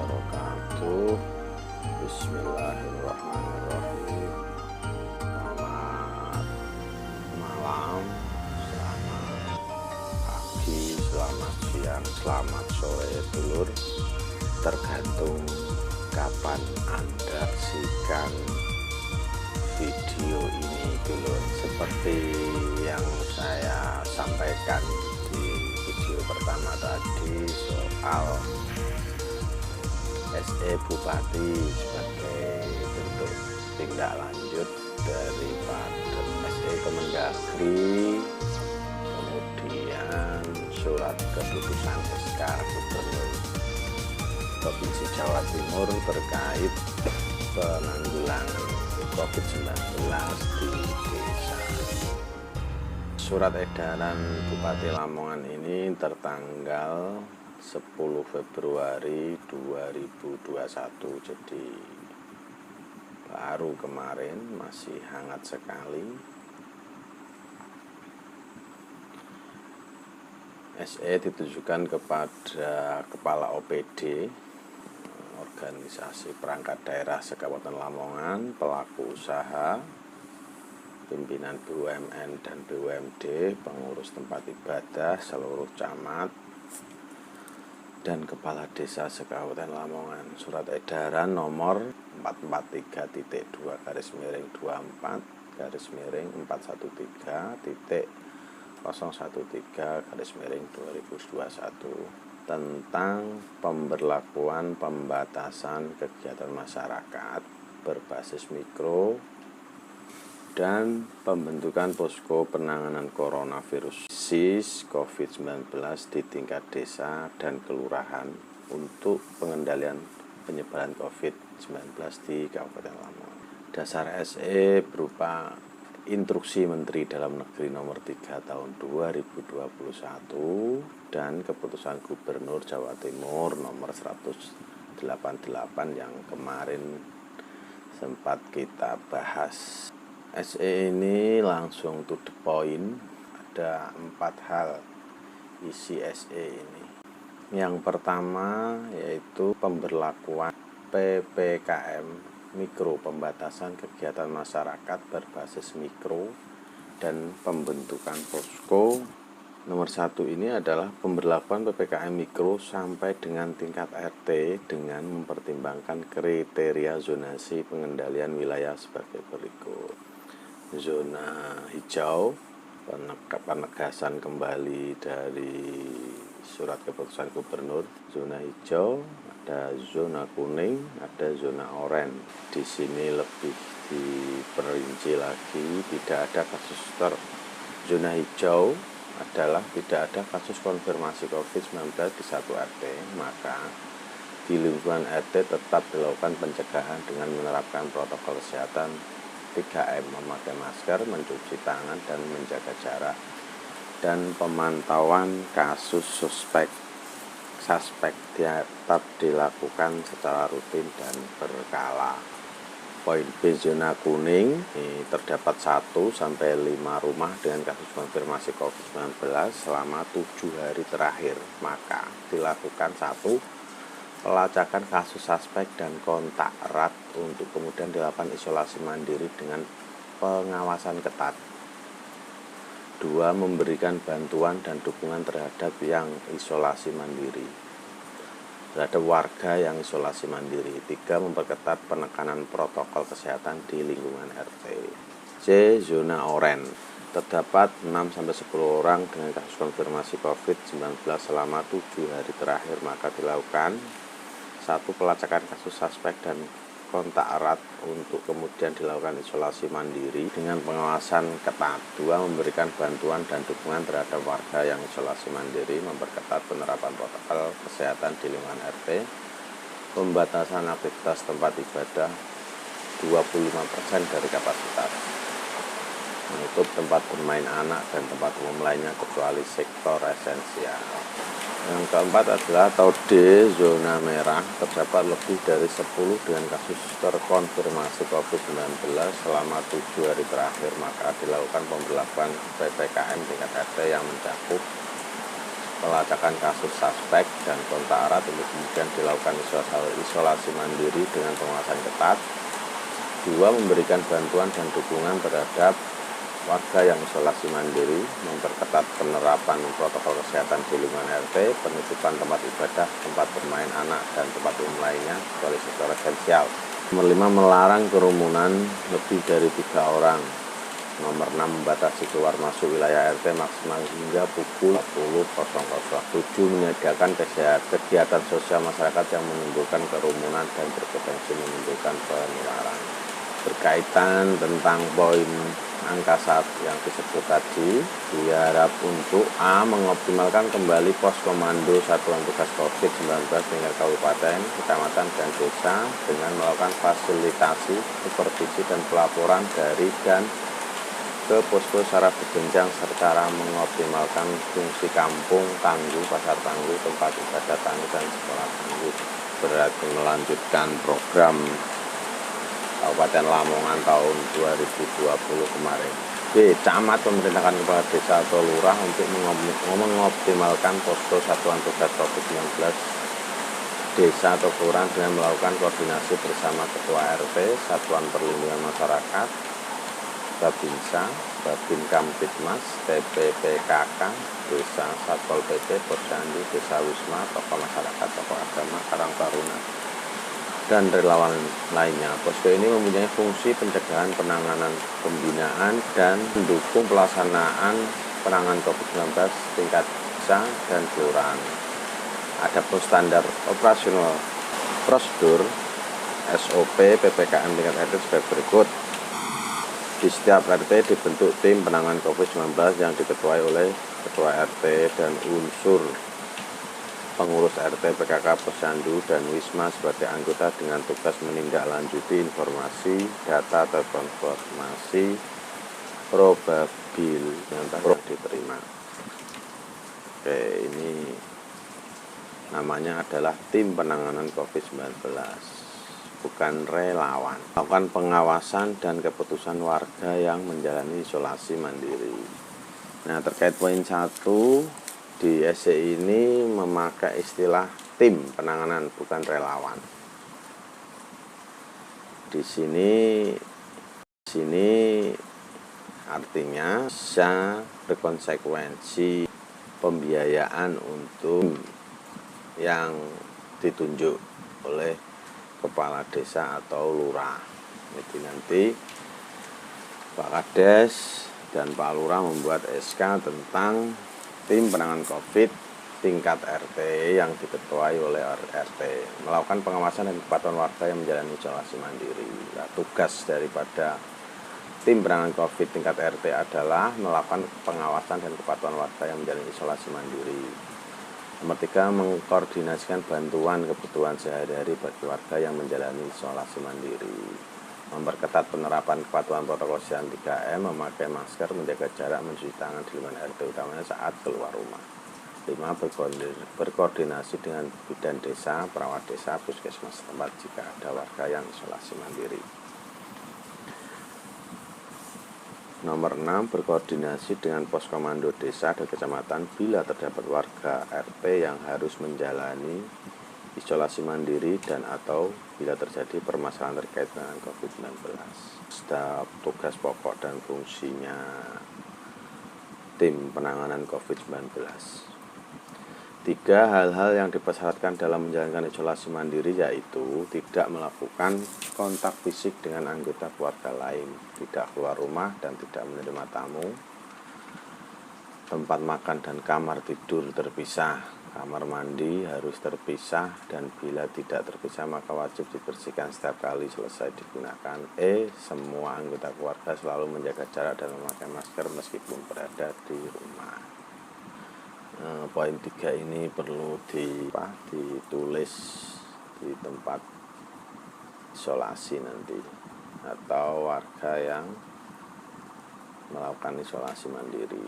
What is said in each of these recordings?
wabarakatuh. Bismillahirrahmanirrahim. Selamat malam, selamat pagi, selamat siang, selamat sore dulur. Tergantung kapan Anda saksikan video ini dulur. Seperti yang saya sampaikan di video pertama tadi soal SE Bupati sebagai bentuk tindak lanjut daripada SE Kemendagri, kemudian surat keputusan SK Gubernur Provinsi Jawa Timur terkait penanggulangan COVID-19 di desa. Surat edaran Bupati Lamongan ini tertanggal 10 Februari 2021, jadi baru kemarin, masih hangat sekali. SE ditujukan kepada Kepala OPD Organisasi Perangkat Daerah Sekabupaten Lamongan, pelaku usaha, pimpinan BUMN dan BUMD, pengurus tempat ibadah seluruh camat, dan Kepala Desa Sekabupaten Lamongan. Surat edaran nomor 443-24-24-24-013-2021 tentang pemberlakuan pembatasan kegiatan masyarakat berbasis mikro dan pembentukan posko penanganan coronavirus COVID-19 di tingkat desa dan kelurahan untuk pengendalian penyebaran COVID-19 di Kabupaten Lamongan. Dasar SE berupa Instruksi Menteri Dalam Negeri Nomor 3 Tahun 2021 dan Keputusan Gubernur Jawa Timur Nomor 188 yang kemarin sempat kita bahas. SE ini langsung to the point. Ada 4 hal isi SE ini. Yang pertama yaitu pemberlakuan PPKM mikro, pembatasan kegiatan masyarakat berbasis mikro, dan pembentukan posko. Nomor 1 ini adalah pemberlakuan PPKM mikro sampai dengan tingkat RT dengan mempertimbangkan kriteria zonasi pengendalian wilayah sebagai berikut. Zona hijau, penegasan kembali dari surat keputusan gubernur. Zona hijau, ada zona kuning, ada zona oranye. Di sini lebih diperinci lagi, tidak ada kasus zona hijau adalah tidak ada kasus konfirmasi COVID-19 di satu RT, maka di lingkungan RT tetap dilakukan pencegahan dengan menerapkan protokol kesehatan 3M, memakai masker, mencuci tangan, dan menjaga jarak, dan pemantauan kasus suspek tetap dilakukan secara rutin dan berkala. Poin B, zona kuning, ini terdapat 1-5 rumah dengan kasus konfirmasi COVID-19 selama 7 hari terakhir, maka dilakukan 1. Pelacakan kasus suspek dan kontak erat untuk kemudian dilakukan isolasi mandiri dengan pengawasan ketat. 2. Memberikan bantuan dan dukungan terhadap yang isolasi mandiri, terhadap warga yang isolasi mandiri. 3. Memperketat penekanan protokol kesehatan di lingkungan RT. C. Zona oranye, terdapat 6-10 orang dengan kasus konfirmasi COVID-19 selama 7 hari terakhir, maka dilakukan 1. Pelacakan kasus suspek dan kontak erat untuk kemudian dilakukan isolasi mandiri dengan pengawasan ketat. 2. Memberikan bantuan dan dukungan terhadap warga yang isolasi mandiri, memperketat penerapan protokol kesehatan di lingkungan RT, pembatasan aktivitas tempat ibadah 25% dari kapasitas, menutup tempat bermain anak dan tempat umum lainnya kecuali sektor esensial. Yang keempat adalah atau D, zona merah, terdapat lebih dari 10 dengan kasus terkonfirmasi COVID-19 selama 7 hari terakhir, maka dilakukan pemberlakuan PPKM tingkat RT yang mencakup pelacakan kasus suspek dan kontak erat untuk kemudian dilakukan isolasi mandiri dengan pengawasan ketat. 2. Memberikan bantuan dan dukungan terhadap warga yang isolasi mandiri, memperketat penerapan protokol kesehatan di lingkungan RT, penutupan tempat ibadah, tempat bermain anak, dan tempat umum lainnya, kecuali sektor esensial. Nomor 5. Melarang kerumunan lebih dari 3 orang. Nomor 6. Membatasi keluar masuk wilayah RT maksimal hingga pukul 20.00. 7. Menyediakan kegiatan sosial masyarakat yang menimbulkan kerumunan dan berpotensi menimbulkan penularan. Berkaitan tentang poin angka 1 yang disebut tadi, diharap untuk A. Mengoptimalkan kembali pos komando Satuan Tugas COVID-19 tingkat kabupaten, kecamatan, dan desa dengan melakukan fasilitasi, supervisi, dan pelaporan dari dan ke posko secara berjenjang serta mengoptimalkan fungsi kampung tangguh, pasar tangguh, tempat ibadah tangguh, dan sekolah tangguh. Berarti melanjutkan program Kabupaten Lamongan tahun 2020 kemarin. B. Camat memerintahkan kepala desa atau lurah untuk mengoptimalkan posko Satuan Tugas COVID-19 desa atau kelurahan dengan melakukan koordinasi bersama Ketua RT, Satuan Perlindungan Masyarakat, Babinsa, Babin Kamtibmas, TPPKK, Desa, Satpol PP, Posyandu, Desa Wisma, tokoh masyarakat, tokoh agama, Karang Taruna, dan relawan lainnya. Posko ini mempunyai fungsi pencegahan, penanganan, pembinaan, dan mendukung pelaksanaan penanganan COVID-19 tingkat desa dan kelurahan. Adapun standar operasional prosedur SOP PPKM tingkat RT sebagai berikut. Di setiap RT dibentuk tim penanganan COVID-19 yang diketuai oleh Ketua RT dan unsur pengurus RT, PKK, Posyandu, dan Wisma sebagai anggota dengan tugas menindaklanjuti informasi, data, atau informasi probabil yang diterima. Oke, ini namanya adalah tim penanganan COVID-19, bukan relawan. Melakukan pengawasan dan keputusan warga yang menjalani isolasi mandiri. Nah, terkait poin 1, di SC ini memakai istilah tim penanganan, bukan relawan. Di sini artinya bisa berkonsekuensi pembiayaan untuk yang ditunjuk oleh kepala desa atau lurah. Jadi nanti Pak Kades dan Pak Lurah membuat SK tentang tim penanganan COVID tingkat RT yang diketuai oleh RT, melakukan pengawasan dan kepatuhan warga yang menjalani isolasi mandiri. Nah, tugas daripada tim penanganan COVID tingkat RT adalah melakukan pengawasan dan kepatuhan warga yang menjalani isolasi mandiri. Nomor 3, mengkoordinasikan bantuan kebutuhan sehari-hari bagi warga yang menjalani isolasi mandiri. Memperketat penerapan kepatuhan protokol kesehatan 3M, memakai masker, menjaga jarak, mencuci tangan di lingkungan RT utamanya saat keluar rumah. 5. Berkoordinasi dengan bidan desa, perawat desa, puskesmas setempat jika ada warga yang isolasi mandiri. Nomor 6. Berkoordinasi dengan pos komando desa dan kecamatan bila terdapat warga RT yang harus menjalani isolasi mandiri dan atau bila terjadi permasalahan terkait dengan COVID-19. Setiap tugas pokok dan fungsinya tim penanganan COVID-19. 3. Hal-hal yang dipersyaratkan dalam menjalankan isolasi mandiri yaitu tidak melakukan kontak fisik dengan anggota keluarga lain, tidak keluar rumah dan tidak menerima tamu, tempat makan dan kamar tidur terpisah, kamar mandi harus terpisah dan bila tidak terpisah maka wajib dibersihkan setiap kali selesai digunakan. Semua anggota keluarga selalu menjaga jarak dan memakai masker meskipun berada di rumah. Poin 3 ini perlu ditulis di tempat isolasi nanti atau warga yang melakukan isolasi mandiri.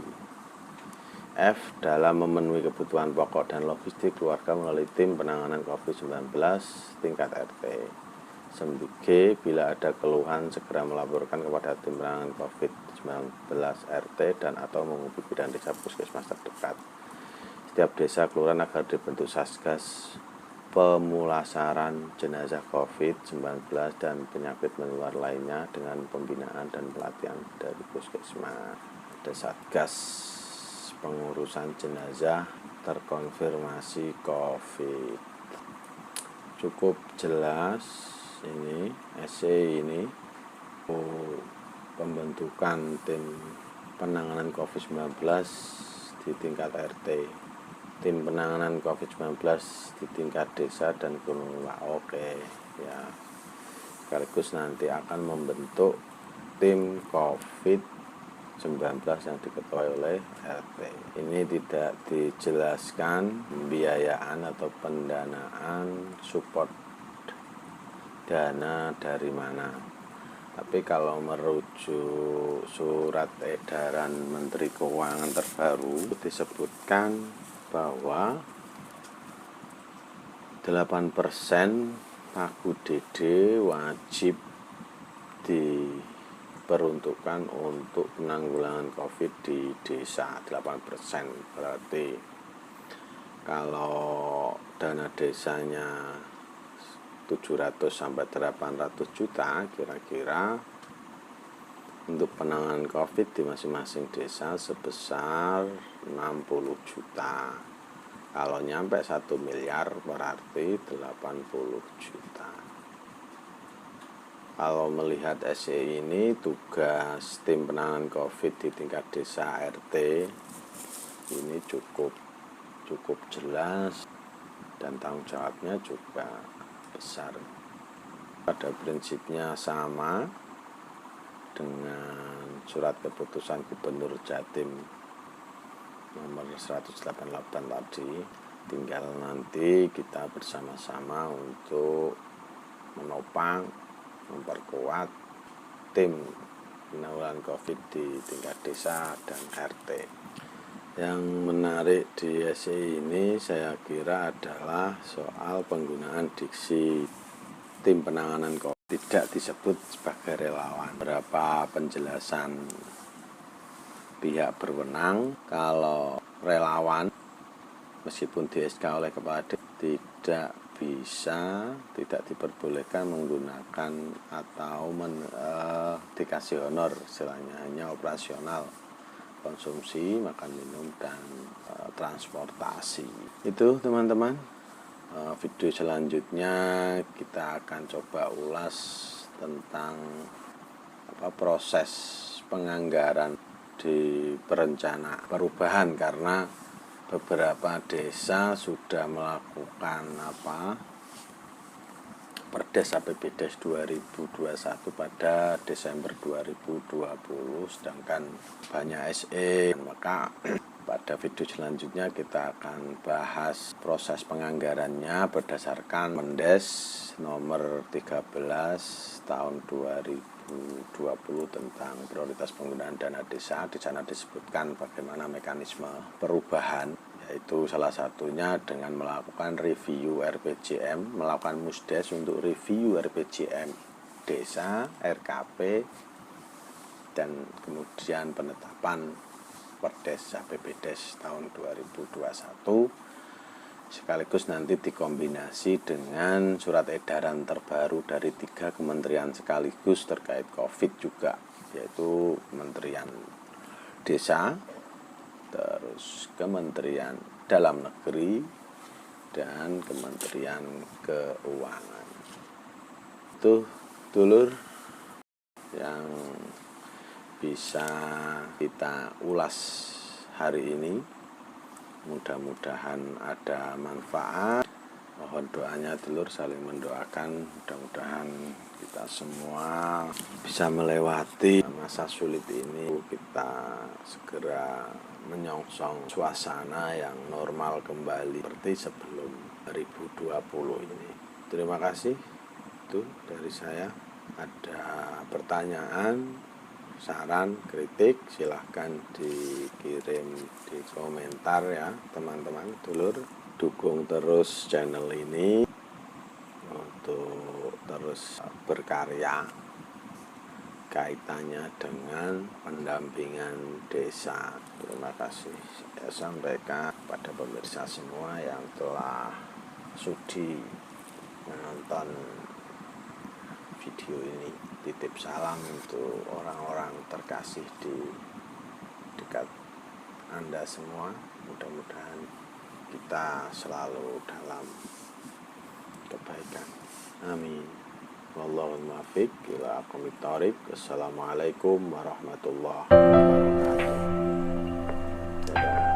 F. Dalam memenuhi kebutuhan pokok dan logistik keluarga melalui tim penanganan COVID-19 tingkat RT. G. Bila ada keluhan segera melaporkan kepada tim penanganan COVID-19 RT dan atau menghubungi bidan desa puskesmas terdekat. setiap desa kelurahan agar dibentuk Satgas pemulasaran jenazah COVID-19 dan penyakit menular lainnya dengan pembinaan dan pelatihan dari puskesmas. Ada Satgas pengurusan jenazah terkonfirmasi COVID. Cukup jelas ini essay ini pembentukan tim penanganan COVID-19 di tingkat RT, tim penanganan COVID-19 di tingkat desa dan gunung. Oke ya, sekaligus nanti akan membentuk tim COVID-19 yang diketuai oleh RT. Ini tidak dijelaskan pembiayaan atau pendanaan support dana dari mana. Tapi kalau merujuk surat edaran Menteri Keuangan terbaru disebutkan bahwa 8% pagu DD wajib diperuntukkan untuk penanggulangan COVID di desa. 8% berarti kalau dana desanya 700 sampai 800 juta kira-kira untuk penanganan COVID di masing-masing desa sebesar 60 juta. Kalau nyampe 1 miliar berarti 80 juta. Kalau melihat SE ini, tugas tim penanganan COVID di tingkat desa RT ini cukup jelas dan tanggung jawabnya juga besar. Pada prinsipnya sama dengan surat keputusan Gubernur Jatim nomor 188 tadi, tinggal nanti kita bersama-sama untuk menopang, memperkuat tim penanggulangan COVID di tingkat desa dan RT. Yang menarik di essay ini saya kira adalah soal penggunaan diksi tim penanganan COVID tidak disebut sebagai relawan. Berapa penjelasan pihak berwenang kalau relawan meskipun di-SK oleh kepala tidak diperbolehkan menggunakan atau dikasih honor, istilahnya hanya operasional, konsumsi, makan minum, dan transportasi. Itu teman-teman, video selanjutnya kita akan coba ulas tentang proses penganggaran di perencana perubahan, karena beberapa desa sudah melakukan Perdes APBDes 2021 pada Desember 2020, sedangkan banyak SE. Maka pada video selanjutnya kita akan bahas proses penganggarannya berdasarkan Mendes nomor 13 tahun 2020 tentang prioritas penggunaan dana desa. Di sana disebutkan bagaimana mekanisme perubahan, yaitu salah satunya dengan melakukan review RPJM, melakukan musdes untuk review RPJM desa, RKP, dan kemudian penetapan Perdes APBDes tahun 2021, sekaligus nanti dikombinasi dengan surat edaran terbaru dari 3 kementerian sekaligus terkait COVID juga, yaitu Kementerian Desa, terus Kementerian Dalam Negeri, dan Kementerian Keuangan. Itu dulur yang bisa kita ulas hari ini. Mudah-mudahan ada manfaat. Mohon doanya dulur, saling mendoakan, mudah-mudahan kita semua bisa melewati masa sulit ini, kita segera menyongsong suasana yang normal kembali seperti sebelum 2020 ini. Terima kasih. Itu dari saya. Ada pertanyaan, saran, kritik, silahkan dikirim di komentar ya teman-teman dulur. Dukung terus channel ini untuk terus berkarya kaitannya dengan pendampingan desa. Terima kasih saya sampaikan pada pemirsa semua yang telah sudi menonton video ini. Titip salam untuk orang-orang terkasih di dekat Anda semua. Mudah-mudahan kita selalu dalam kebaikan. Amin. Wallahul muwaffiq ila aqwamit thoriq. Assalamualaikum warahmatullahi wabarakatuh. Dadah.